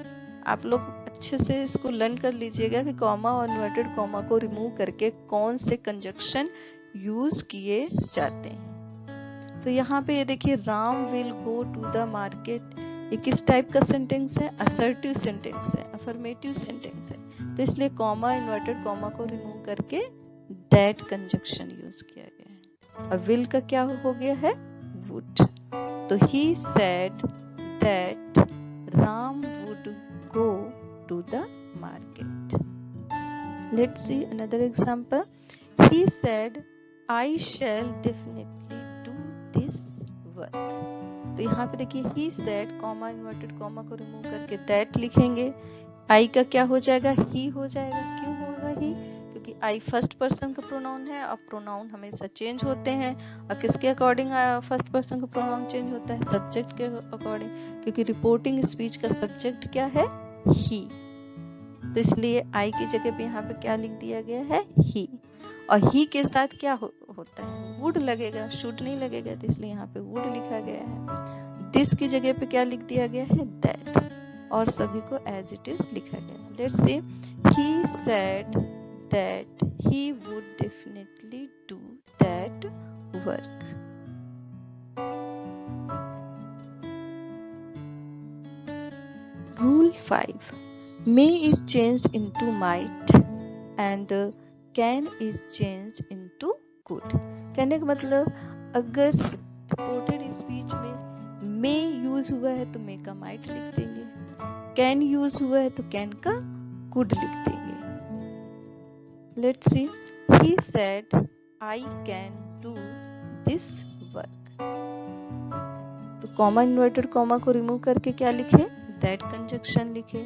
आप लोग अच्छे से इसको लर्न कर लीजिएगा कि कॉमा और इन्वर्टेड कॉमा को रिमूव करके कौन से कंजक्शन यूज किए जाते हैं। तो यहाँ पे ये देखिए Ram will go to the market, ये किस टाइप का सेंटेंस है, असर्टिव सेंटेंस है, अफर्मेटिव सेंटेंस है। तो इसलिए कॉमा इन्वर्टेड कॉमा को रिमूव करके दैट कंजक्शन यूज किया गया है। और विल का क्या हो गया है, वुड। तो he said that Ram would go to the market। Let's see another example. He said I shall definitely do this work। तो यहाँ पे देखिए he said comma inverted comma को रिमूव करके that लिखेंगे, I का क्या हो जाएगा, he हो जाएगा। क्यों होगा he, क्योंकि I फर्स्ट पर्सन का प्रोनाउन है, और प्रोनाउन हमेशा चेंज होते हैं। और किसके अकॉर्डिंग फर्स्ट पर्सन का प्रोनाउन चेंज होता है, सब्जेक्ट के अकॉर्डिंग, क्योंकि रिपोर्टिंग स्पीच का सब्जेक्ट क्या है, ही। तो इसलिए I की जगह पे यहाँ पे क्या लिख दिया गया है, ही। और ही के साथ क्या होता है, वुड लगेगा, शुड नहीं लगेगा। तो इसलिए यहाँ पे वुड लिखा गया है। दिस की जगह पे क्या लिख दिया गया है, दैट, और सभी को एज इट इज लिखा गया। Let's see, he said that he would definitely do that work। Rule 5. May is changed into might and can is changed into could। कहने का मतलब अगर रिपोर्टेड स्पीच में may यूज हुआ है तो may का might लिख देंगे, can यूज हुआ है तो can का could लिख देंगे। Let's see. He said I can do this work। तो कॉमा इन्वर्टेड कॉमा को रिमूव करके क्या लिखे, दैट कंजक्शन लिखे।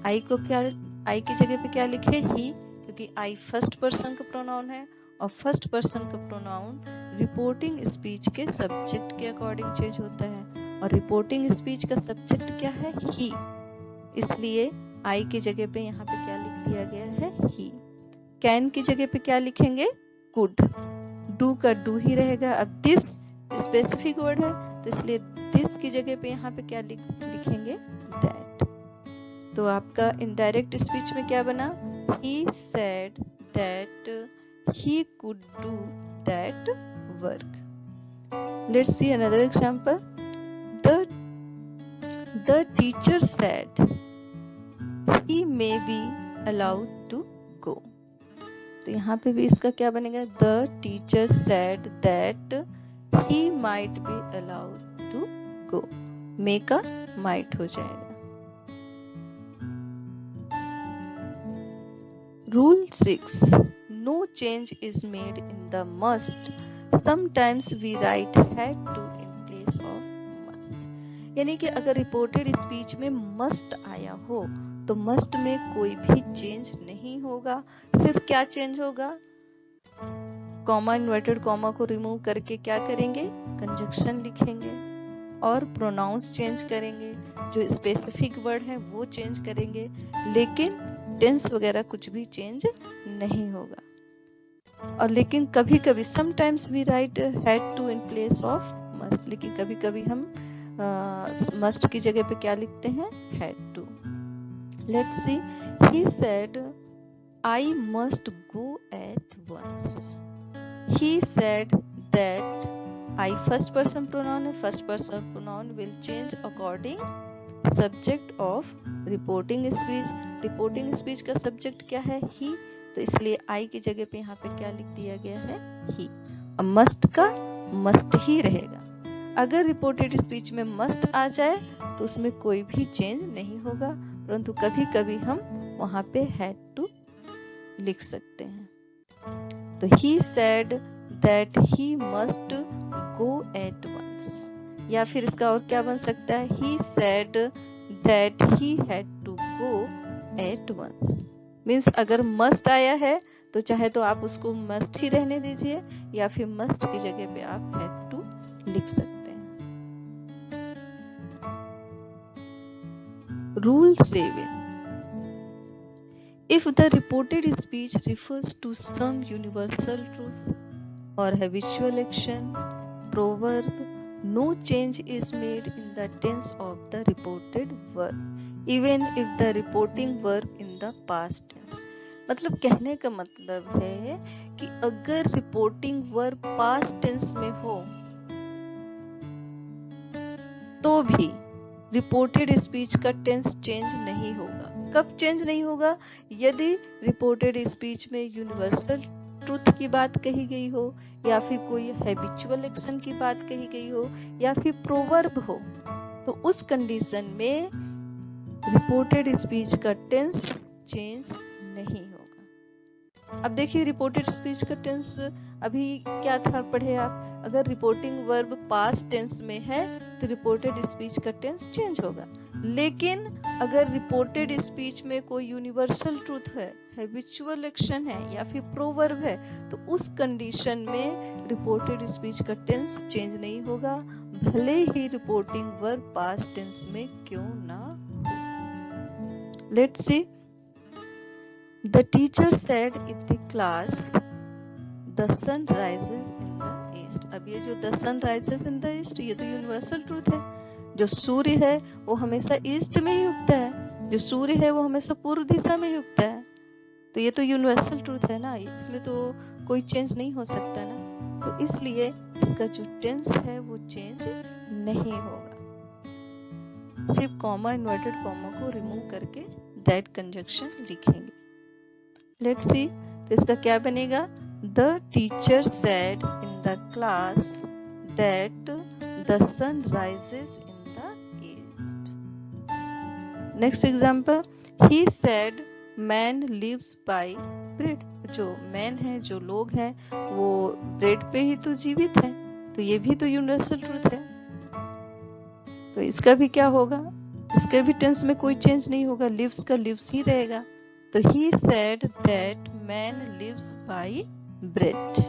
I को क्या, I की जगह पे क्या लिखे, ही, क्योंकि I फर्स्ट पर्सन का प्रोनाउन है, और फर्स्ट पर्सन का प्रोनाउन रिपोर्टिंग स्पीच के सब्जेक्ट के अकॉर्डिंग चेंज होता है, और रिपोर्टिंग स्पीच का सब्जेक्ट क्या है, ही। इसलिए I की जगह पे यहाँ पे क्या लिख दिया गया है, ही। कैन की जगह पे क्या लिखेंगे, कुड। डू का डू ही रहेगा। अब दिस स्पेसिफिक वर्ड है तो इसलिए दिस की जगह पे यहाँ पे क्या लिखेंगे, दैट। तो आपका इनडायरेक्ट स्पीच में क्या बना, he said that he could do that work। Let's see another example. The teacher said he may be allowed to go। तो यहाँ पे भी इसका क्या बनेगा, the teacher said that he might be allowed to go। may का might हो जाएगा। Rule 6. No change is made in the must। Sometimes we write had to in place of must। यानी कि अगर रिपोर्टेड स्पीच में must आया हो तो मस्ट में कोई भी चेंज नहीं होगा। सिर्फ क्या चेंज होगा, कॉमा इन्वर्टेड कॉमा को रिमूव करके क्या करेंगे, कंजक्शन लिखेंगे, और प्रोनाउंस चेंज करेंगे, जो स्पेसिफिक वर्ड है वो चेंज करेंगे, लेकिन टेंस वगैरह कुछ भी चेंज नहीं होगा। और लेकिन कभी कभी sometimes we write had to in place of must, लेकिन कभी कभी हम मस्ट की जगह पे क्या लिखते हैं, had to. Let's see, he said I must go at once. He said that I first person pronoun है, first person pronoun will change according subject of reporting speech। reporting speech का subject क्या है, he, तो इसलिए I की जगह पे यहाँ पे क्या लिख दिया गया है, he। अब must का must ही रहेगा। अगर reported speech में must आ जाए तो उसमें कोई भी change नहीं होगा, परंतु कभी कभी हम वहाँ पे had to लिख सकते हैं। तो he said that he must go at once, या फिर इसका और क्या बन सकता है, he said that he had to go at once। Means अगर must आया है तो चाहे तो आप उसको must ही रहने दीजिए, या फिर must की जगह पे आप had to लिख सकते हैं। Rule 7, if the reported speech refers to some universal truth or habitual action, proverb, no change is made in the tense of the reported verb, even if the reporting verb in the past tense। मतलब कहने का मतलब है कि अगर reporting verb past tense में हो तो भी रिपोर्टेड स्पीच का टेंस चेंज नहीं होगा। कब चेंज नहीं होगा, यदि रिपोर्टेड स्पीच में यूनिवर्सल ट्रूथ की बात कही गई हो, या फिर कोई हैबिचुअल एक्शन की बात कही गई हो, या फिर प्रोवर्ब हो, तो उस कंडीशन में रिपोर्टेड स्पीच का टेंस चेंज नहीं होगा। अब देखिए रिपोर्टेड स्पीच का टेंस अभी क्या था, पढ़े आप, अगर रिपोर्टिंग वर्ब पास्ट टेंस में है तो रिपोर्टेड स्पीच का टेंस चेंज होगा। लेकिन अगर रिपोर्टेड स्पीच में कोई यूनिवर्सल ट्रूथ है, हैबिचुअल एक्शन है, या फिर प्रोवर्ब है, तो उस कंडीशन में रिपोर्टेड स्पीच का टेंस चेंज नहीं होगा, भले ही रिपोर्टिंग वर्ब पास्ट टेंस में क्यों ना हो। Let's see, the teacher said in the class the sun rises in the east. अब ये जो the sun rises in the east, ये तो यूनिवर्सल ट्रूथ है। जो सूर्य है वो हमेशा ईस्ट में ही उगता है, जो सूर्य है वो हमेशा पूर्व दिशा में ही उगता है, तो ये तो यूनिवर्सल ट्रूथ है ना, इसमें तो कोई चेंज नहीं हो सकता ना, तो इसलिए इसका जो टेंस है वो चेंज नहीं होगा। सिर्फ कॉमा, इन्वर्टेड कॉमा को रिमूव करके दैट कंजंक्शन लिखेंगे। लेट्स सी, तो इसका क्या बनेगा, the teacher said in the class that the sun rises in the east. Next example, he said man lives by bread. जो मैन है, जो लोग हैं, वो ब्रेड पे ही तो जीवित है, तो ये भी तो यूनिवर्सल ट्रूथ है, तो इसका भी क्या होगा, इसके भी टेंस में कोई चेंज नहीं होगा, लिव्स का लिव्स ही रहेगा। तो he said that man lives by bread।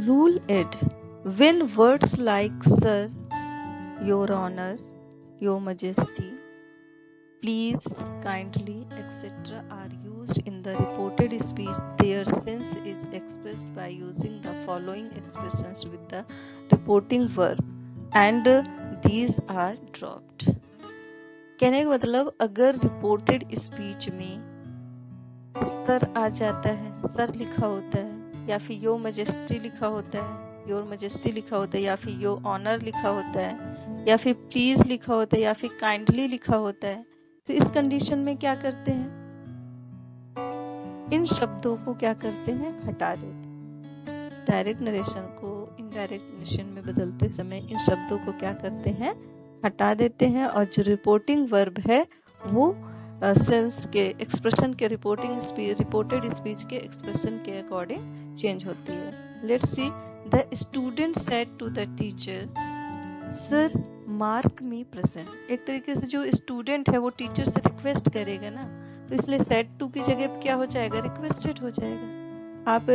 Rule 8, when words like sir, your honor, your majesty, please, kindly, etc. are used in the reported speech, their sense is expressed by using the following expressions with the reporting verb and these are dropped। कहने का मतलब, अगर reported speech में sir आ जाता है, sir लिखा होता है, या फिर योर मैजेस्टी लिखा होता है, योर मैजेस्टी लिखा होता है, या फिर योर ऑनर लिखा होता है, या फिर प्लीज लिखा होता है, या फिर काइंडली लिखा होता है, तो इस कंडीशन में क्या करते हैं, इन शब्दों को क्या करते हैं, हटा देते हैं। डायरेक्ट नरेशन को इनडायरेक्ट नरेशन में बदलते समय इन शब्दों को क्या करते हैं, हटा देते हैं, और जो रिपोर्टिंग वर्ब है वो सेंस के एक्सप्रेशन के रिपोर्टेड स्पीच के एक्सप्रेशन के अकॉर्डिंग चेंज होती है। Let's see, the student said to the teacher sir mark me present. एक तरीके से जो स्टूडेंट है वो टीचर से रिक्वेस्ट करेगा ना, तो इसलिए सेड टू की जगह पे क्या हो जाएगा, रिक्वेस्टेड हो जाएगा। आप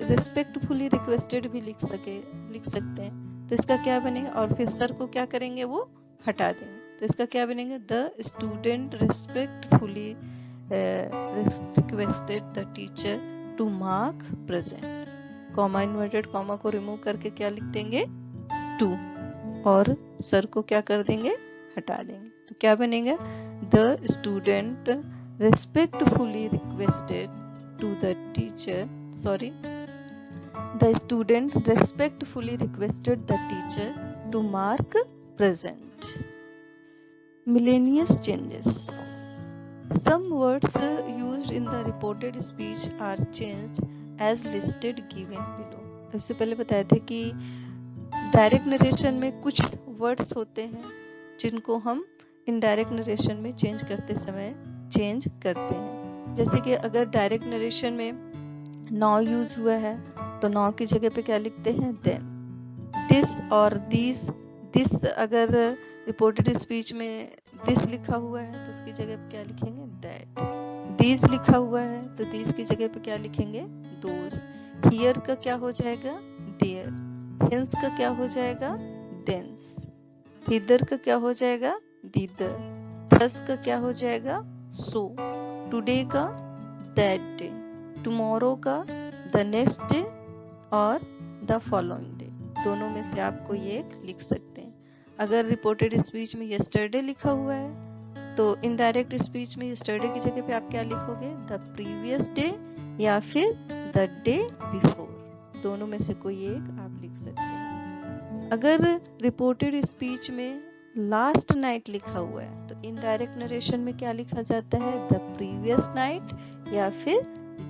रिस्पेक्टफुली रिक्वेस्टेड भी लिख सकते हैं, तो इसका क्या बनेगा, और फिर सर को क्या करेंगे, वो हटा देंगे। तो इसका क्या बनेगा, the student respectfully requested the teacher to mark present. Comma inverted comma को रिमूव करके क्या लिख देंगे, टू, और सर को क्या कर देंगे, हटा देंगे। तो क्या बनेगा, the student respectfully requested to the teacher, sorry, the student respectfully requested the teacher to mark present. Miscellaneous changes. Some words used in the reported speech are changed as listed given below. इससे पहले बताए थे कि direct narration में कुछ words होते हैं जिनको हम इनडायरेक्ट नरेशन में चेंज करते समय चेंज करते हैं। जैसे कि अगर डायरेक्ट नरेशन में नाउ यूज हुआ है तो नाउ की जगह पे क्या लिखते हैं, देन। दिस और दिस अगर रिपोर्टेड स्पीच में दिस लिखा हुआ है तो उसकी जगह पे क्या लिखेंगे, दैट। दीज लिखा हुआ है तो दीज की जगह पे क्या लिखेंगे, दोज। हियर का क्या हो जाएगा, देयर। हेंस का क्या हो जाएगा, देंस। हिदर का क्या हो जाएगा, दीदर। थस का क्या हो जाएगा, सो। टुडे का दैट डे। टुमारो का द नेक्स्ट डे और द फॉलोइंग डे। दोनों में से आप कोई एक लिख सकते हैं। अगर रिपोर्टेड स्पीच में यस्टरडे लिखा हुआ है तो इनडायरेक्ट स्पीच में यस्टरडे की जगह पे आप क्या लिखोगे, द प्रीवियस डे या फिर द डे बिफोर। दोनों में से कोई एक आप लिख सकते हैं। अगर रिपोर्टेड स्पीच में लास्ट नाइट लिखा हुआ है तो इनडायरेक्ट नरेशन में क्या लिखा जाता है, द प्रीवियस नाइट या फिर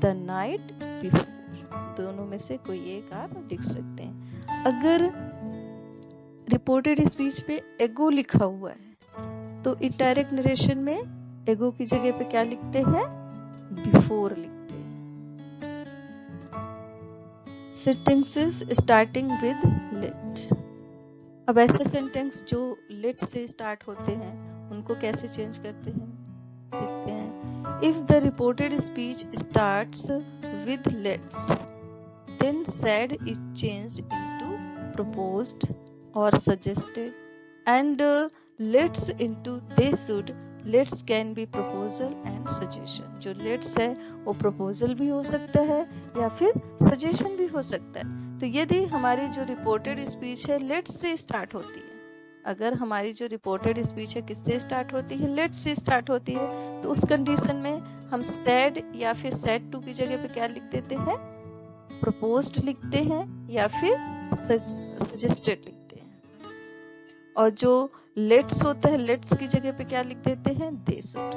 द नाइट बिफोर। दोनों में से कोई एक आप लिख सकते हैं। अगर रिपोर्टेड स्पीच पे एगो लिखा हुआ है तो इनडायरेक्ट नरेशन में एगो की जगह पे क्या लिखते हैं, बिफोर लिखते हैं। Sentences starting with let. अब ऐसे सेंटेंस जो लेट से स्टार्ट होते हैं उनको कैसे चेंज करते हैं, देखते हैं। If the reported speech starts with let's then said is changed into proposed or suggested, and let's into they should। let's can be proposal and suggestion। जो let's है वो proposal भी हो सकता है या फिर suggestion भी हो सकता है। तो यदि हमारी जो रिपोर्टेड स्पीच है let's से स्टार्ट होती है, अगर हमारी जो रिपोर्टेड स्पीच है किससे स्टार्ट होती है, let's से स्टार्ट होती है, तो उस कंडीशन में हम said या फिर said to की जगह पे क्या लिख देते हैं, proposed लिखते हैं या फिर suggested लिखते हैं। और जो लेट्स होता है लेट्स की जगह पे क्या लिख देते हैं, दे शुड।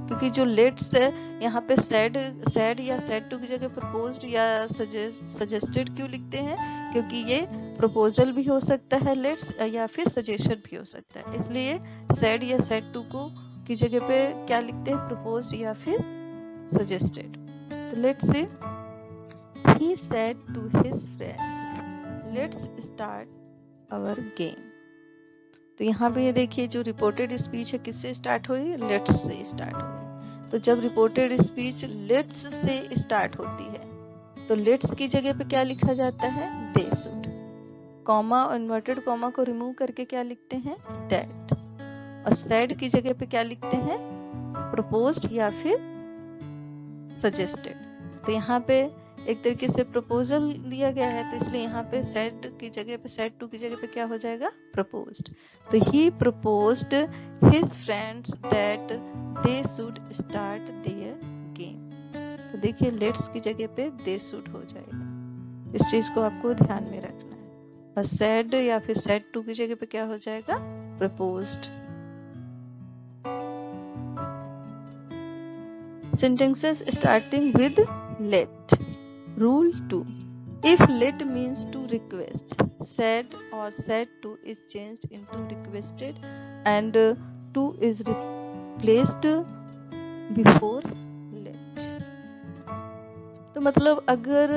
क्योंकि जो लेट्स है यहाँ पे सैड या सैड टू की जगह प्रपोज्ड या सजेस्टेड क्यों लिखते हैं, क्योंकि ये प्रपोजल भी हो सकता है लेट्स या फिर सजेशन भी हो सकता है। इसलिए सैड या सैड टू को की जगह पे क्या लिखते हैं, प्रपोज्ड या फिर सजेस्टेड। तो let's say he said to his friends let's start our game। तो यहाँ पे ये देखिए जो रिपोर्टेड स्पीच है किससे स्टार्ट हो रही है, लेट्स से स्टार्ट हो रही है। तो जब reported speech let's say start होती है तो लेट्स की जगह पे क्या लिखा जाता है, दे शुड। कॉमा और इन्वर्टेड कॉमा को रिमूव करके क्या लिखते हैं, दैट। और सैड की जगह पे क्या लिखते हैं, प्रपोज्ड या फिर सजेस्टेड। तो यहाँ पे एक तरीके से प्रपोजल दिया गया है तो इसलिए यहाँ पे सेड की जगह पे सेड टू की जगह पे क्या हो जाएगा, प्रपोज्ड। तो he proposed his friends that they should start their game. तो देखिए लेट्स की जगह पे दे शुड हो जाएगा। इस चीज को आपको ध्यान में रखना है। और सेड या फिर सेड टू की जगह पे क्या हो जाएगा, proposed. Sentences starting with let. Rule 2. If let means to request, said or said to is changed into requested and to is replaced before let। तो मतलब अगर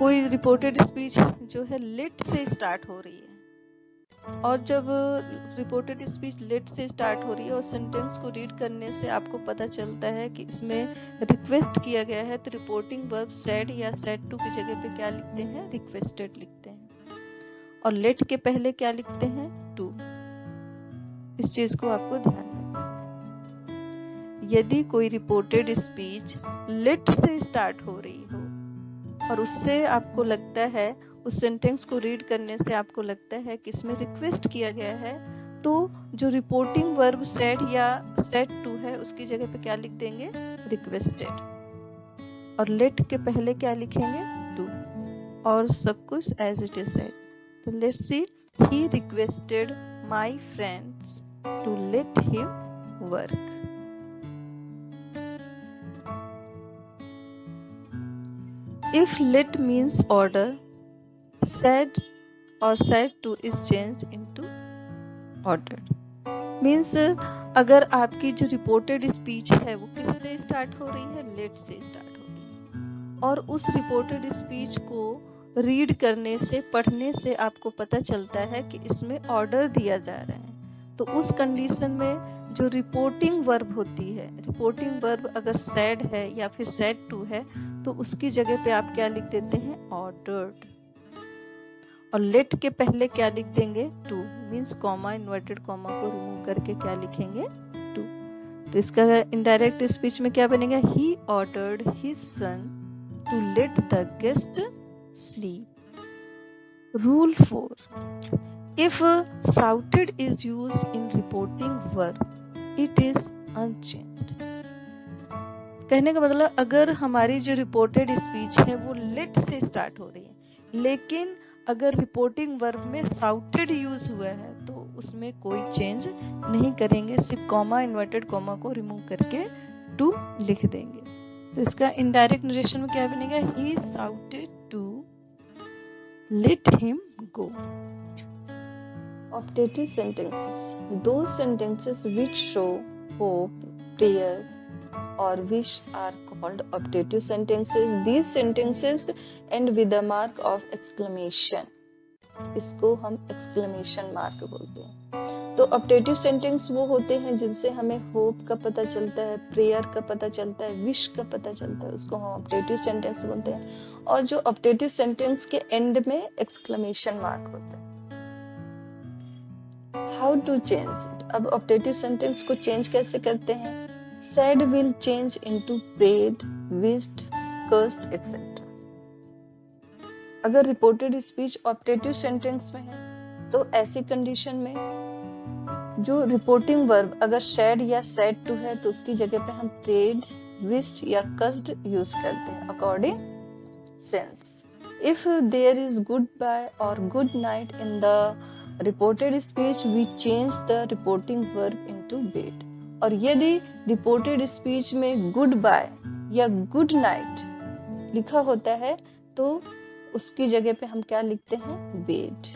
कोई रिपोर्टेड स्पीच जो है लेट से स्टार्ट हो रही है और जब रिपोर्टेड स्पीच लेट से स्टार्ट हो रही है और सेंटेंस को रीड करने से आपको पता चलता है कि इसमें रिक्वेस्ट किया गया है तो रिपोर्टिंग वर्ब सेड या सेड टू की जगह पे क्या लिखते हैं, रिक्वेस्टेड लिखते हैं। और लेट के पहले क्या लिखते हैं, टू। इस चीज को आपको ध्यान रखना। यदि कोई रिपोर्टेड स्पीच लेट से स्टार्ट हो रही हो और उससे आपको लगता है, उस सेंटेंस को रीड करने से आपको लगता है कि इसमें रिक्वेस्ट किया गया है, तो जो रिपोर्टिंग वर्ब सेड या सेड टू है उसकी जगह पे क्या लिख देंगे, रिक्वेस्टेड, और लेट के पहले क्या लिखेंगे, टू, और सब कुछ एज इट इज राइट। तो let's see, he requested my friends to let him work. If let means order, said or said to is changed into ordered. Means अगर आपकी जो रिपोर्टेड स्पीच है वो किससे स्टार्ट हो रही है, लेट से स्टार्ट हो रही है, और उस रिपोर्टेड स्पीच को रीड करने से, पढ़ने से आपको पता चलता है कि इसमें ऑर्डर दिया जा रहा है, तो उस कंडीशन में जो रिपोर्टिंग वर्ब होती है, रिपोर्टिंग वर्ब अगर सैड है या फिर सैड टू है, तो उसकी जगह पे आप क्या लिख देते हैं, ऑर्डर्ड, और लेट के पहले क्या लिख देंगे, to, means comma, inverted comma को रिमूव करके क्या लिखेंगे, टू। तो इसका इनडायरेक्ट स्पीच में क्या बनेगा, he ordered his son to let the guest sleep. Rule 4, if shouted is used in reporting verb, it is unchanged. कहने का मतलब, अगर हमारी जो रिपोर्टेड स्पीच है वो लेट से स्टार्ट हो रही है, लेकिन अगर रिपोर्टिंग वर्ब में शाउटेड यूज हुआ है तो उसमें कोई चेंज नहीं करेंगे, सिर्फ कॉमा, इन्वर्टेड कॉमा को रिमूव करके टू लिख देंगे। तो इसका इनडायरेक्ट नरेशन में क्या बनेगा, he shouted to let him go. Optative sentences, those sentences which show hope, prayer or wish are called optative sentences. These sentences end with a mark of exclamation. इसको हम exclamation mark बोलते हैं। तो optative sentence वो होते हैं जिनसे हमें hope का पता चलता है, prayer का पता चलता है, wish का पता चलता है, उसको हम optative sentence बोलते हैं। और जो optative sentence के end में exclamation mark होता है। How to change it? अब optative sentence को change कैसे करते हैं? Said will change into prayed, wished, cursed, etc. अगर reported speech optative sentence में है तो ऐसी कंडीशन में जो reporting verb अगर said या said to है तो उसकी जगह पे हम prayed, wished या cursed use करते हैं according sense. If there is goodbye or good night in the reported speech, we change the reporting verb into bed. और यदि reported speech में goodbye या good night लिखा होता है तो उसकी जगह पे हम क्या लिखते हैं, bed.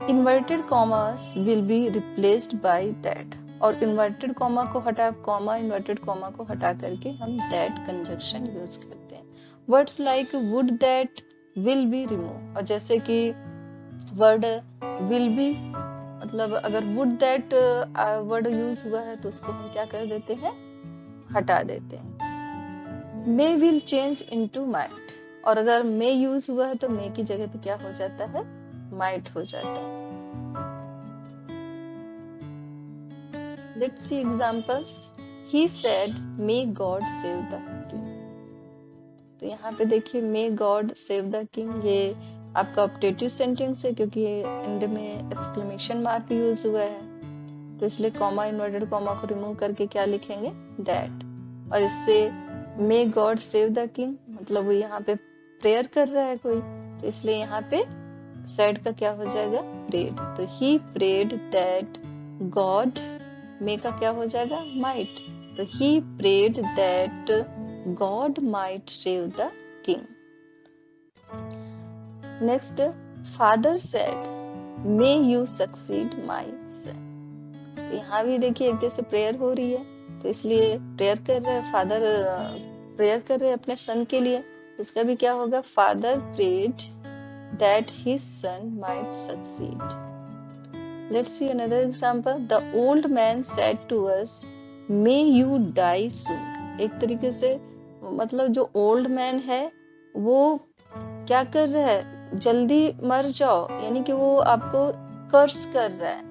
Inverted commas will be replaced by that. और inverted comma को हटा, comma inverted comma को हटा करके हम that conjunction use करते हैं। Words like would, that, will be remove। और जैसे कि वर्ड विल बी, मतलब अगर वुड दैट वर्ड यूज हुआ है तो उसको हम क्या कर देते हैं, हटा देते हैं। मे विल चेंज इनटू माइट, और अगर मे यूज हुआ है तो मे की जगह पे क्या हो जाता है, माइट हो जाता है। Let's C examples. He said may God save the king. तो यहाँ पे देखिए may God save the king, ये आपका ऑप्टेटिव सेंटेंस है क्योंकि एंड में एक्सक्लेमेशन मार्क यूज हुआ है, तो इसलिए कॉमा, इन्वर्टेड कॉमा को रिमूव करके क्या लिखेंगे, दैट। और इससे may God save the king मतलब वो यहाँ पे प्रेयर कर रहा है कोई, तो इसलिए यहाँ पे सेड का क्या हो जाएगा, प्रेड। तो he prayed that God, may का क्या हो जाएगा, माइट। तो he prayed that God might save the king. Next, father said may you succeed my son. यहाँ भी देखिए एक जैसे प्रेयर हो रही है, तो इसलिए प्रेयर कर रहे हैं, फादर प्रेयर कर रहे हैं अपने सन के लिए, इसका भी क्या होगा, father prayed that his son might succeed. Let's see another example. The old man said to us may you die soon. एक तरीके से मतलब जो ओल्ड मैन है वो क्या कर रहा है, जल्दी मर जाओ, यानी कि वो आपको कर्स कर रहा है,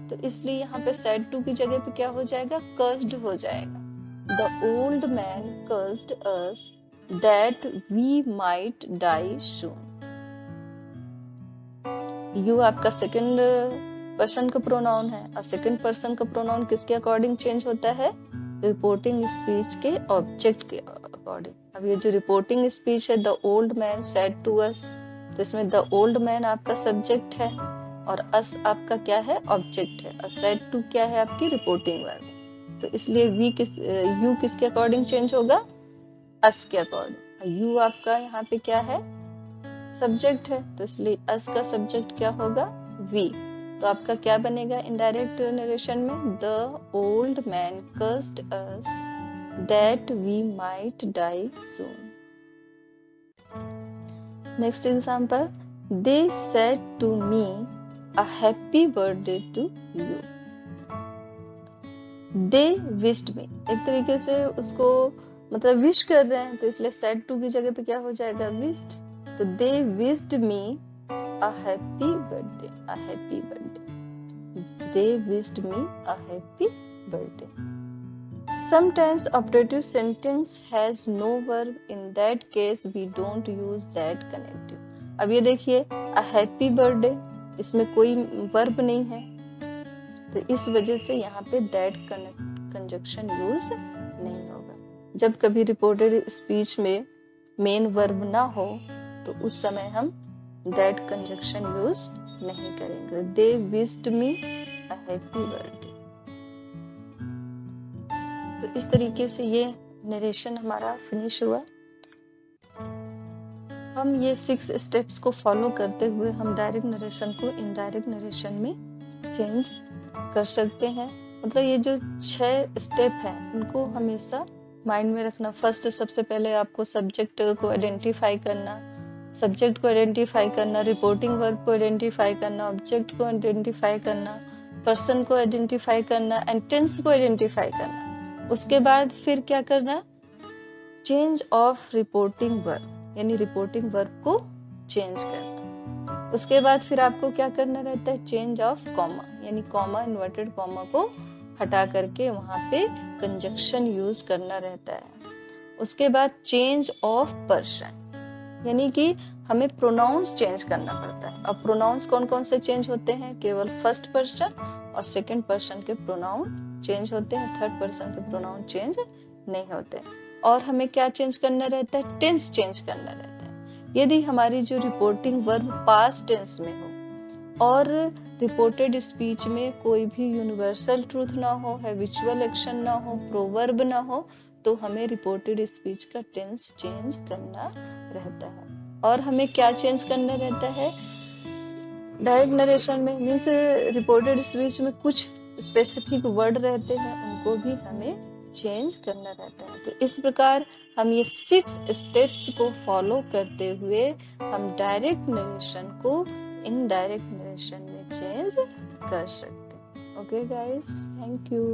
तो इसलिए यहाँ पे said to की जगह पे क्या हो जाएगा, cursed हो जाएगा। The old man cursed us that we might die soon। you आपका सेकंड पर्सन का प्रोनाउन है, और सेकंड पर्सन का प्रोनाउन किसके अकॉर्डिंग चेंज होता है, रिपोर्टिंग स्पीच के ऑब्जेक्ट के अकॉर्डिंग। अब ये जो रिपोर्टिंग स्पीच है, the old man said to us, तो इसमें द ओल्ड मैन आपका सब्जेक्ट है और अस आपका क्या है, ऑब्जेक्ट है, और सेड टू क्या है, आपकी रिपोर्टिंग वर्ब। तो इसलिए यू किसके अकॉर्डिंग चेंज होगा, अस के अकॉर्डिंग। यू आपका यहाँ पे क्या है, सब्जेक्ट है, तो इसलिए अस का सब्जेक्ट क्या होगा, वी। तो आपका क्या बनेगा इनडायरेक्ट नरेशन में, the old man cursed us that we might die soon. Next example, they said to me a happy birthday to you. They wished me, एक तरीके से उसको मतलब विश कर रहे हैं, तो इसलिए सेड टू की जगह पे क्या हो जाएगा, विश्ड। तो they wished me a happy birthday, a happy birthday, they wished me a happy birthday. Sometimes operative sentence has no verb, in that case we don't use that connective। अब ये देखिए a happy birthday, इसमें कोई verb नहीं है, तो इस वजह से यहाँ पे that कंजक्शन यूज नहीं होगा। जब कभी रिपोर्टेड स्पीच में मेन वर्ब ना हो तो उस समय हम that कंजक्शन यूज नहीं करेंगे। They wished me a happy birthday। तो इस तरीके से ये नरेशन हमारा फिनिश हुआ। हम ये 6 स्टेप्स को फॉलो करते हुए हम डायरेक्ट नरेशन को इनडायरेक्ट नरेशन में चेंज कर सकते हैं। मतलब ये जो 6 स्टेप हैं उनको हमेशा माइंड में रखना। फर्स्ट, सबसे पहले आपको सब्जेक्ट को आइडेंटिफाई करना, सब्जेक्ट को आइडेंटिफाई करना, रिपोर्टिंग वर्ब को आइडेंटिफाई करना, ऑब्जेक्ट को आइडेंटिफाई करना, पर्सन को आइडेंटिफाई करना एंड टेंस को आइडेंटिफाई करना। उसके बाद फिर क्या करना, चेंज ऑफ रिपोर्टिंग वर्ब, यानी रिपोर्टिंग वर्ब को चेंज करना। उसके बाद फिर आपको क्या करना रहता है, चेंज ऑफ कॉमा, यानी कॉमा इन्वर्टेड कॉमा को हटा करके वहां पे कंजक्शन यूज करना रहता है। उसके बाद चेंज ऑफ पर्सन, यानी कि हमें प्रोनाउंस चेंज करना पड़ता है। अब प्रोनाउंस कौन कौन से चेंज होते हैं, केवल फर्स्ट पर्सन और सेकंड पर्सन के प्रोनाउन चेंज होते हैं, थर्ड पर्सन के प्रोनाउन चेंज नहीं होते। और हमें क्या चेंज करना रहता है, टेंस चेंज करना रहता है। यदि हमारी जो रिपोर्टिंग वर्ब पास्ट टेंस में हो और रिपोर्टेड स्पीच में कोई भी यूनिवर्सल ट्रूथ ना हो, हैबिचुअल एक्शन ना हो, प्रोवर्ब ना हो, तो हमें रिपोर्टेड स्पीच का टेंस चेंज करना रहता है। और हमें क्या चेंज करना रहता है डायरेक्ट नरेशन में, मीन्स रिपोर्टेड स्पीच में कुछ स्पेसिफिक वर्ड रहते हैं, उनको भी हमें चेंज करना रहता है। तो इस प्रकार हम ये 6 स्टेप्स को फॉलो करते हुए हम डायरेक्ट नरेशन को इनडायरेक्ट नरेशन में चेंज कर सकते हैं। Okay guys, thank you.